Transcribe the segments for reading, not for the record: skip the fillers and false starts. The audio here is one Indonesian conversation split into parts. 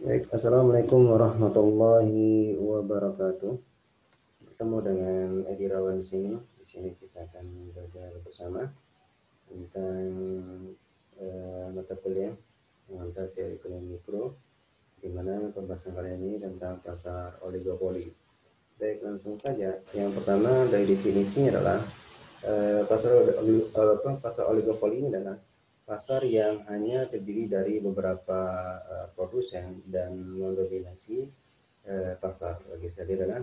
Baik, Assalamualaikum warahmatullahi wabarakatuh. Bertemu dengan Edi Rawan di sini. Di sini kita akan belajar bersama tentang mata kuliah mengenai teori ekonomi mikro, di mana pembahasan kali ini tentang pasar oligopoli. Baik, langsung saja. Yang pertama dari definisinya adalah pasar oligopoli ini adalah pasar yang hanya terdiri dari beberapa produsen dan mendominasi pasar. Bagi saya adalah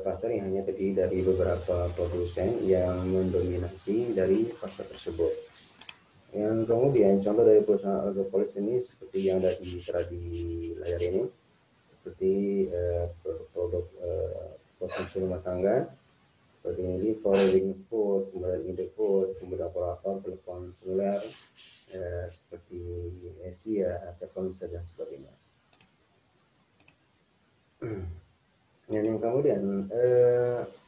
pasar yang hanya terdiri dari beberapa produsen yang mendominasi dari pasar tersebut. Yang kemudian contoh dari perusahaan oligopolis ini seperti yang ada di layar ini, seperti produk konsumsi rumah tangga, seperti ini Following Food, kemudian Indofood, kemudian operator telepon seluler seperti Asia, Telkomsel dan sebagainya. Yang kemudian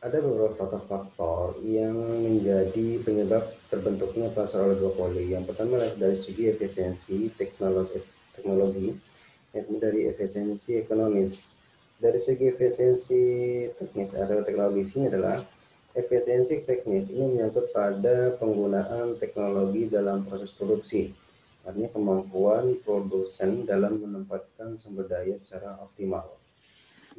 ada beberapa faktor-faktor yang menjadi penyebab terbentuknya pasar oligopoli. Yang pertama dari segi efisiensi teknologi, yaitu dari efisiensi ekonomis. Dari segi efisiensi teknis atau teknologi ini adalah efisiensi teknis ini menyangkut pada penggunaan teknologi dalam proses produksi. Artinya kemampuan produsen dalam menempatkan sumber daya secara optimal.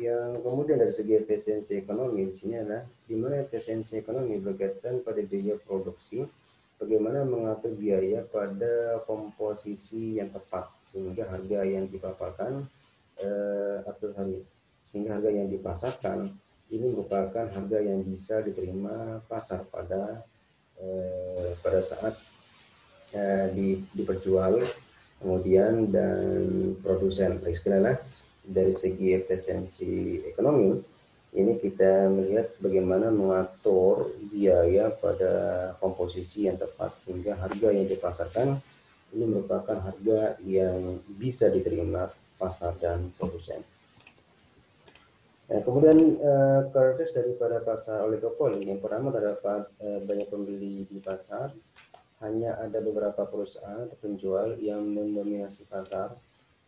Yang kemudian dari segi efisiensi ekonomi di sini adalah di mana efisiensi ekonomi berkaitan pada biaya produksi, bagaimana mengatur biaya pada komposisi yang tepat sehingga harga yang dipaparkan atau sehingga harga yang dipasarkan ini merupakan harga yang bisa diterima pasar pada saat diperjual kemudian dan produsen. Sekali dari segi efisiensi ekonomi ini kita melihat bagaimana mengatur biaya pada komposisi yang tepat sehingga harga yang dipasarkan ini merupakan harga yang bisa diterima pasar dan produsen. Kemudian karakteristik daripada pasar oligopoli yang pertama terdapat banyak pembeli di pasar, hanya ada beberapa perusahaan atau penjual yang mendominasi pasar.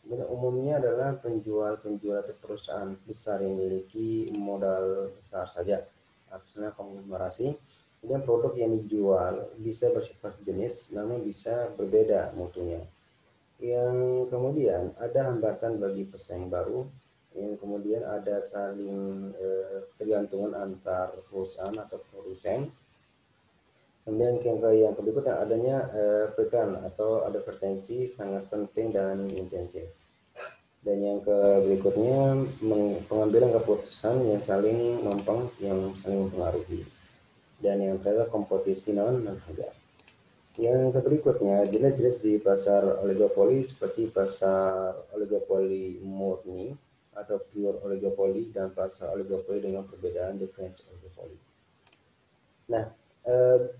Dan umumnya adalah penjual-penjual atau perusahaan besar yang memiliki modal besar saja, artinya konglomerasi. Dan produk yang dijual bisa bersifat sejenis, namun bisa berbeda mutunya. Yang kemudian ada hambatan bagi pesaing baru, yang kemudian ada saling ketergantungan antar perusahaan atau produsen. Kemudian yang berikutnya adanya pekan atau advertensi sangat penting dan intensif. Dan yang berikutnya pengambilan keputusan yang saling numpang, yang saling mempengaruhi. Dan yang terakhir kompetisi non harga. Yang berikutnya jelas-jelas di pasar oligopoli seperti pasar oligopoli murni atau pure oligopoli dan pasar oligopoli dengan perbedaan defense oligopoli. Nah,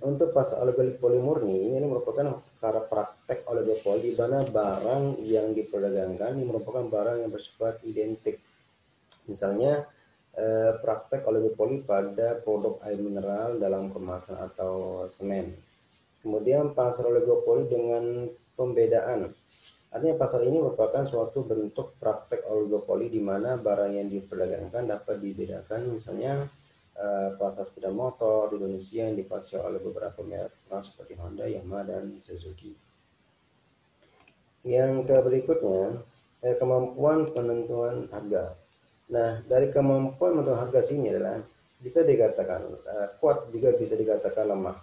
untuk pasar oligopoli murni ini merupakan cara praktek oligopoli di mana barang yang diperdagangkan ini merupakan barang yang bersifat identik. Misalnya praktek oligopoli pada produk air mineral dalam kemasan atau semen. Kemudian pasar oligopoli dengan pembedaan. Artinya pasar ini merupakan suatu bentuk praktek oligopoli di mana barang yang diperdagangkan dapat dibedakan, misalnya pasar sepeda motor di Indonesia yang dikuasai oleh beberapa merek seperti Honda, Yamaha, dan Suzuki. Yang berikutnya kemampuan penentuan harga. Nah, dari kemampuan menentukan harga sini adalah bisa dikatakan kuat, juga bisa dikatakan lemah.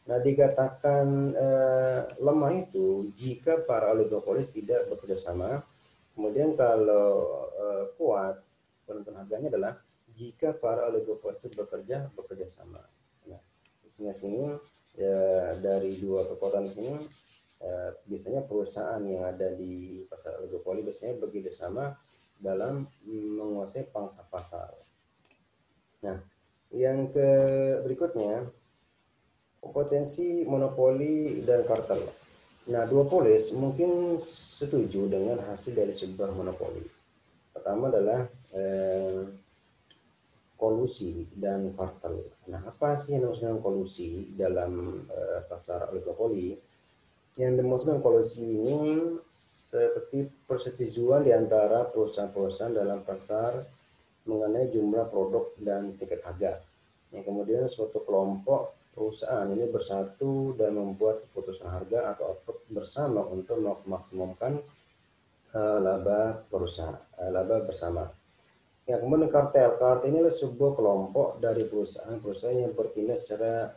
Nah, dikatakan lemah itu jika para oligopolis tidak bekerja sama. Kemudian kalau kuat penentuan harganya adalah jika para oligopolis bekerja sama. Nah, di sini dari dua kekuatan sini biasanya perusahaan yang ada di pasar oligopoli biasanya bekerja sama dalam menguasai pangsa pasar. Nah, yang berikutnya potensi monopoli dan kartel. Nah, duopolis mungkin setuju dengan hasil dari sebuah monopoli. Pertama adalah kolusi dan kartel. Nah, apa sih yang dimaksud dengan kolusi dalam pasar oligopoli? Yang dimaksud dengan kolusi ini seperti persetujuan di antara perusahaan-perusahaan dalam pasar mengenai jumlah produk dan tiket harga. Yang kemudian suatu kelompok perusahaan ini bersatu dan membuat keputusan harga atau output bersama untuk memaksimumkan laba perusahaan, laba bersama. Ya, kemudian kartel. Kartel ini adalah sebuah kelompok dari perusahaan-perusahaan yang bertindak secara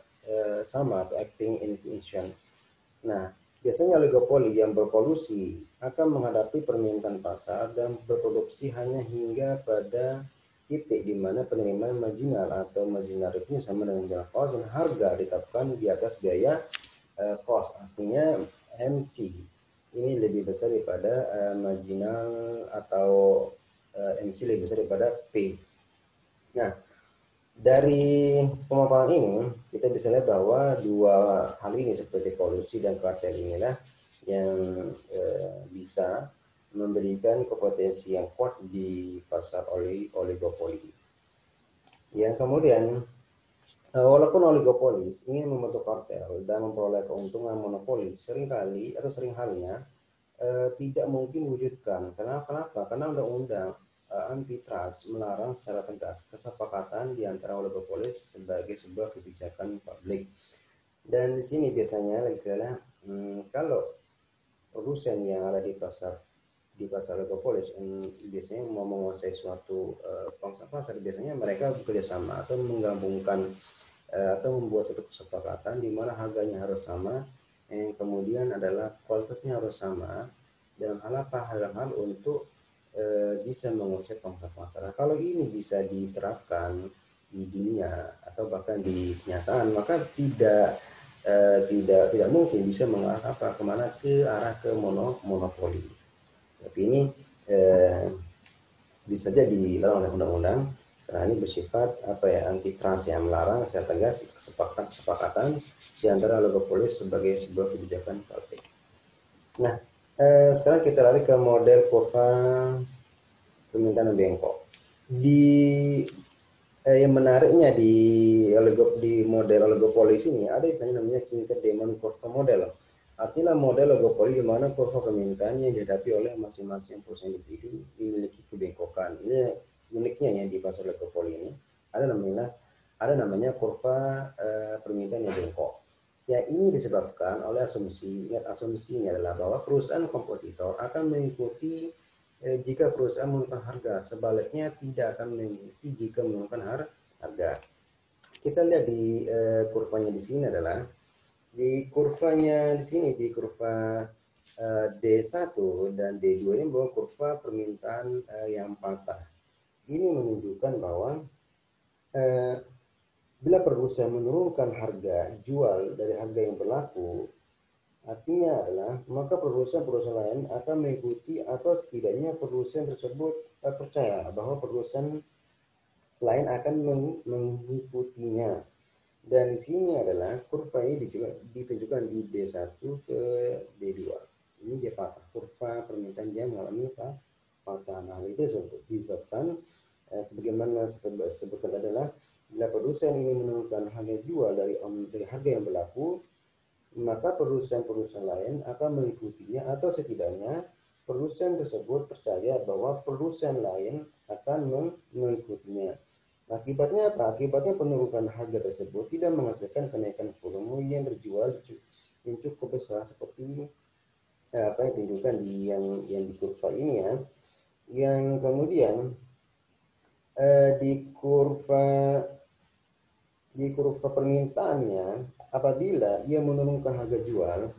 sama atau acting in unison. Nah, biasanya oligopoli yang berkolusi akan menghadapi permintaan pasar dan berproduksi hanya hingga pada titik di mana penerimaan marginal atau marginal revenue sama dengan biaya cost dan harga ditetapkan di atas biaya cost, artinya MC. Ini lebih besar daripada marginal atau MC lebih besar daripada P. Nah, dari pemaparan ini kita bisa lihat bahwa dua hal ini seperti kolusi dan kartel inilah yang bisa memberikan kompetensi yang kuat di pasar oligopoli. Yang kemudian walaupun oligopolis ingin membentuk kartel dan memperoleh keuntungan monopoli, seringkali atau sering halnya tidak mungkin diwujudkan. Kenapa? Karena undang-undang antitrust melarang secara tegas kesepakatan di antara oligopolis sebagai sebuah kebijakan publik. Dan di sini biasanya kalau produsen yang ada di pasar oligopolis biasanya mau menguasai suatu pangsa pasar, biasanya mereka bekerjasama atau menggabungkan atau membuat suatu kesepakatan di mana harganya harus sama, yang kemudian adalah kualitasnya harus sama, dalam hal apa? Dalam hal untuk bisa menguasai pangsa pasar. Nah, kalau ini bisa diterapkan di dunia atau bahkan di kenyataan, maka tidak mungkin bisa mengarah kemana ke arah ke monopoli. Tapi ini bisa jadi dilarang oleh undang-undang karena ini bersifat antitrust yang melarang secara tegas kesepakatan di antara oligopolis sebagai sebuah kebijakan publik. Nah, sekarang kita lari ke model kurva permintaan bengkok. Yang menariknya di model oligopolis ini ada istilahnya namanya tingkat demand curve model. Artinya model oligopoli di mana kurva permintaan yang dihadapi oleh masing-masing perusahaan individu memiliki kebengkokan. Ini uniknya ya di pasar oligopoli ini ada namanya kurva permintaan yang bengkok. Ya, ini disebabkan oleh asumsinya adalah bahwa perusahaan kompetitor akan mengikuti jika perusahaan menurunkan harga, sebaliknya tidak akan mengikuti jika menurunkan harga. Kita lihat di kurvanya di sini adalah di kurvanya di sini di kurva D1 dan D2 ini bahwa kurva permintaan yang patah. Ini menunjukkan bahwa bila perusahaan menurunkan harga jual dari harga yang berlaku, artinya adalah maka perusahaan-perusahaan lain akan mengikuti atau setidaknya perusahaan tersebut percaya bahwa perusahaan lain akan mengikutinya. Dan di sini adalah kurva ini ditunjukkan di D1 ke D2. Ini dia patah, kurva permintaan dia mengalami patah. Nah, itu disebabkan sebagaimana saya sebutkan adalah bila perusahaan ini menurunkan harga jual dari harga yang berlaku, maka perusahaan-perusahaan lain akan mengikutinya atau setidaknya perusahaan tersebut percaya bahwa perusahaan lain akan mengikutinya. Akibatnya apa? Akibatnya penurunan harga tersebut tidak menghasilkan kenaikan volume yang terjual yang cukup besar seperti apa yang ditunjukkan yang di kurva ini ya. Yang kemudian di kurva permintaannya, apabila ia menurunkan harga jual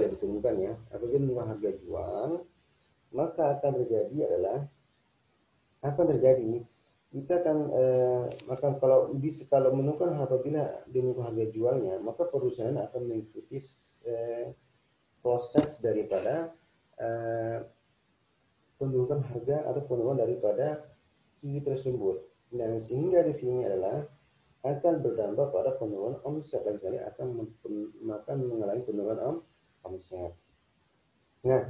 yang diturunkan ya, apabila menurunkan harga jual, maka akan terjadi kita akan maka kalau menurunkan apabila menurunkan harga jualnya, maka perusahaan akan mengikuti proses daripada penurunan harga atau penurunan daripada key tersebut. Dan sehingga di sini adalah akan berdampak pada penurunan omset, dan sekali akan mengalami penurunan omset. Nah,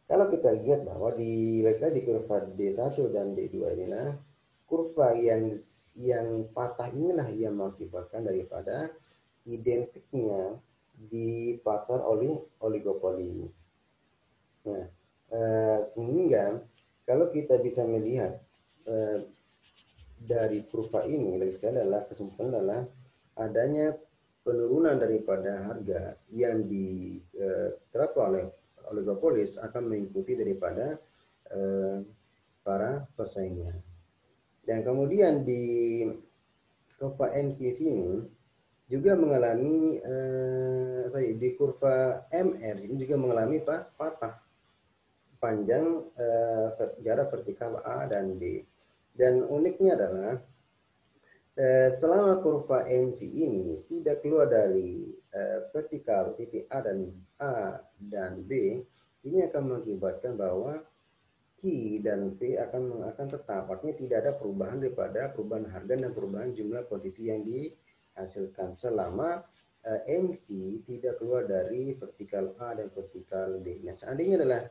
kalau kita lihat bahwa di kurva D1 dan D2 inilah kurva yang patah inilah yang mengakibatkan daripada identiknya di pasar oligopoli. Nah, Sehingga kalau kita bisa melihat dari kurva ini, lagi sekali adalah kesimpulan adalah adanya penurunan daripada harga yang diterapkan oleh oligopolis akan mengikuti daripada para pesaingnya. Dan kemudian di kurva MCS ini juga mengalami di kurva MR ini juga mengalami patah sepanjang jarak vertikal A dan B. Dan uniknya adalah selama kurva MC ini tidak keluar dari vertikal titik A dan B, ini akan mengakibatkan bahwa Q dan P akan tetap, artinya tidak ada perubahan daripada perubahan harga dan perubahan jumlah kuantiti yang dihasilkan selama MC tidak keluar dari vertikal A dan vertikal B. Nah, seandainya adalah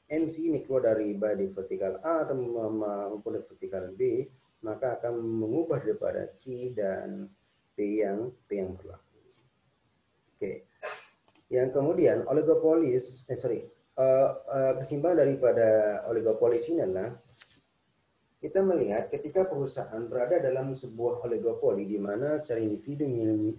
MC ini keluar dari vertikal A atau maupun dari vertikal B, maka akan mengubah daripada Q dan P yang berlaku. Oke. Yang kemudian oligopolis, kesimbangan daripada oligopolis ini adalah kita melihat ketika perusahaan berada dalam sebuah oligopoli di mana secara individu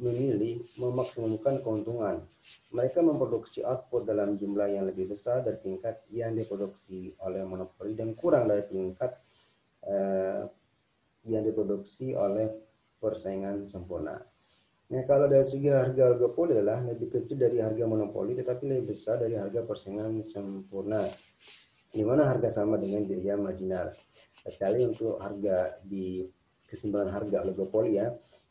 memilih memaksimumkan keuntungan. Mereka memproduksi output dalam jumlah yang lebih besar dari tingkat yang diproduksi oleh monopoli dan kurang dari tingkat yang diproduksi oleh persaingan sempurna. Nah, kalau dari segi harga oligopoli adalah lebih kecil dari harga monopoli tetapi lebih besar dari harga persaingan sempurna, di mana harga sama dengan biaya marginal. Sekali untuk harga di keseimbangan harga oligopoli ya,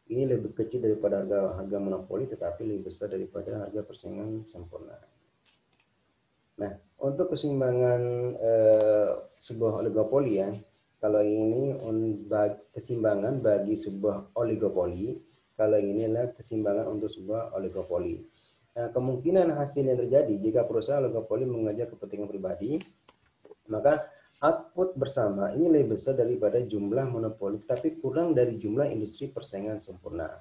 ini lebih kecil daripada harga monopoli tetapi lebih besar daripada harga persaingan sempurna. Nah, untuk keseimbangan sebuah oligopoli ya, kalau ini keseimbangan bagi sebuah oligopoli, kalau ini adalah keseimbangan untuk sebuah oligopoli. Nah, kemungkinan hasil yang terjadi jika perusahaan oligopoli mengejar kepentingan pribadi, maka output bersama ini lebih besar daripada jumlah monopoli, tapi kurang dari jumlah industri persaingan sempurna.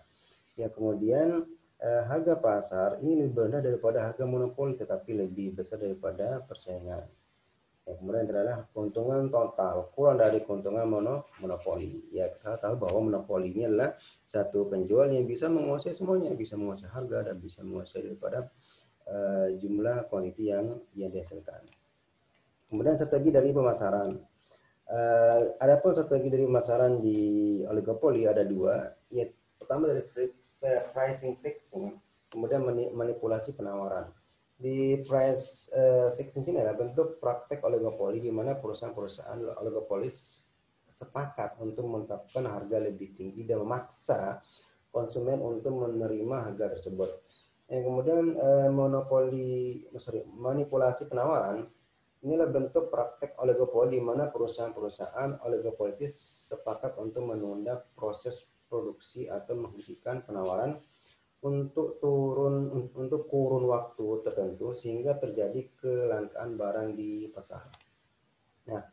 Ya, kemudian harga pasar ini lebih rendah daripada harga monopoli, tetapi lebih besar daripada persaingan. Ya, kemudian adalah keuntungan total kurang dari keuntungan monopoli. Ya, kita tahu bahwa monopoli ini adalah satu penjual yang bisa menguasai semuanya, bisa menguasai harga dan bisa menguasai daripada jumlah kuantiti yang dihasilkan. Kemudian strategi dari pemasaran. Adapun strategi dari pemasaran di oligopoli ada dua. Ya, pertama dari pricing fixing, kemudian manipulasi penawaran. Di price fixing ini adalah bentuk praktek oligopoli di mana perusahaan-perusahaan oligopolis sepakat untuk menetapkan harga lebih tinggi dan memaksa konsumen untuk menerima harga tersebut. Yang kemudian manipulasi penawaran. Inilah bentuk praktek oligopoli di mana perusahaan-perusahaan oligopolis sepakat untuk menunda proses produksi atau menghentikan penawaran untuk kurun waktu tertentu sehingga terjadi kelangkaan barang di pasar. Nah,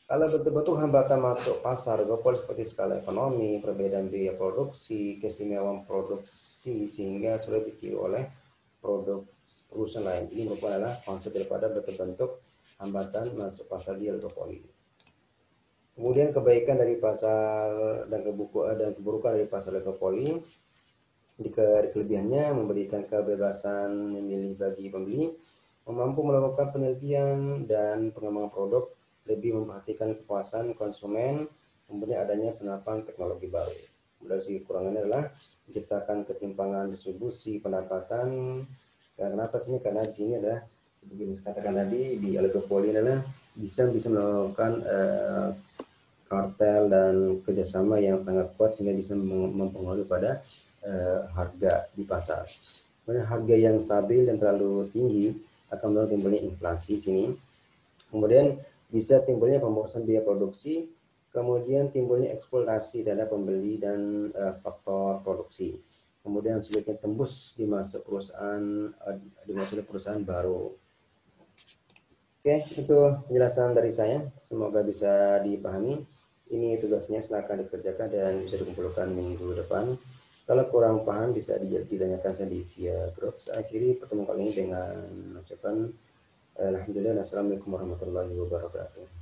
kalau betul-betul hambatan masuk pasar oligopoli seperti skala ekonomi, perbedaan biaya produksi, keistimewaan produksi sehingga sulit ditiru oleh perusahaan lain. Ini merupakan konsep daripada bentuk hambatan masuk pasar di oligopoli. Kemudian kebaikan dari pasar dan keburukan dari pasar oligopoli. Di kelebihannya memberikan kebebasan memilih bagi pembeli, mampu melakukan penelitian dan pengembangan produk, lebih memperhatikan kepuasan konsumen, kemudian adanya penerapan teknologi baru. Dari segi kekurangannya adalah menciptakan ketimpangan distribusi pendapatan. Kenapa sih? Karena di sini adalah seperti dikatakan tadi di oligopoli adalah bisa melakukan kartel dan kerjasama yang sangat kuat sehingga bisa mempengaruhi pada harga di pasar. Kemudian harga yang stabil dan terlalu tinggi akan mendorong timbulnya inflasi sini. Kemudian bisa timbulnya pemborosan biaya produksi, kemudian timbulnya eksploitasi terhadap pembeli dan faktor produksi. Kemudian sulitnya tembus di masa perusahaan baru. Oke, itu penjelasan dari saya. Semoga bisa dipahami. Ini tugasnya silakan dikerjakan dan bisa dikumpulkan minggu depan. Kalau kurang paham bisa ditanyakan saya di via grup. Saya akhiri pertemuan kali ini dengan ucapan Alhamdulillah. Assalamualaikum warahmatullahi wabarakatuh.